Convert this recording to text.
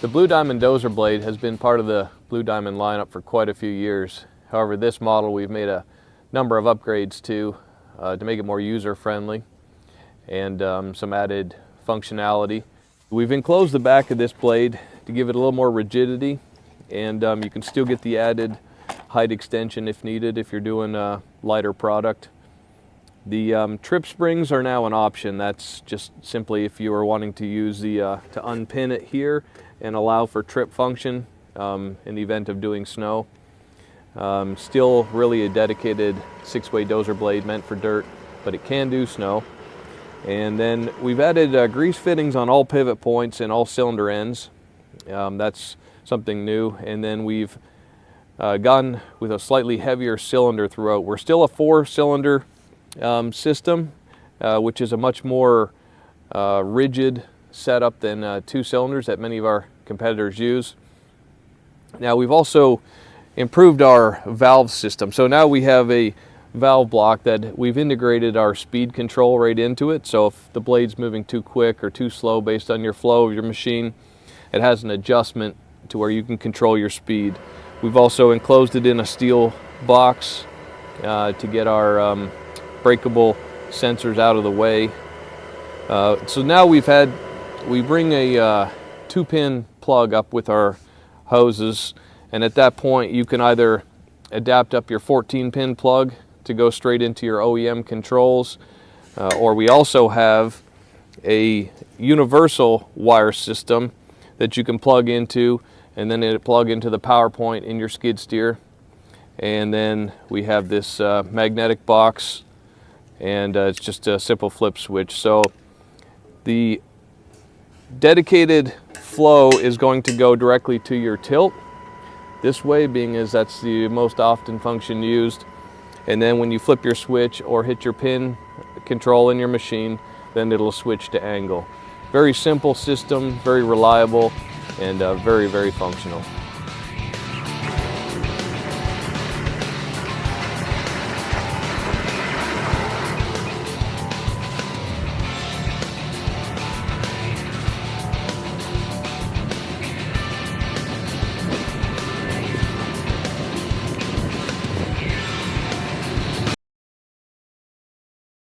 The Blue Diamond Dozer Blade has been part of the Blue Diamond lineup for quite a few years. However, this model we've made a number of upgrades to make it more user-friendly and some added functionality. We've enclosed the back of this blade to give it a little more rigidity, and you can still get the added height extension if needed if you're doing a lighter product. The trip springs are now an option. That's just simply if you are wanting to use to unpin it here and allow for trip function in the event of doing snow. Still really a dedicated 6-way dozer blade meant for dirt, but it can do snow. And then we've added grease fittings on all pivot points and all cylinder ends. That's something new. And then we've gone with a slightly heavier cylinder throughout. We're still a 4-cylinder system, which is a much more rigid setup than 2 cylinders that many of our competitors use. Now we've also improved our valve system. So now we have a valve block that we've integrated our speed control right into it. So if the blade's moving too quick or too slow based on your flow of your machine, it has an adjustment to where you can control your speed. We've also enclosed it in a steel box to get our breakable sensors out of the way. So now we bring a 2-pin plug up with our hoses, and at that point you can either adapt up your 14-pin plug to go straight into your OEM controls, or we also have a universal wire system that you can plug into, and then it'll plug into the power point in your skid steer. And then we have this magnetic box, and it's just a simple flip switch. So the dedicated flow is going to go directly to your tilt this way, being as that's the most often function used. And then when you flip your switch or hit your pin control in your machine, then it'll switch to angle. Very simple system, very reliable, and very, very functional.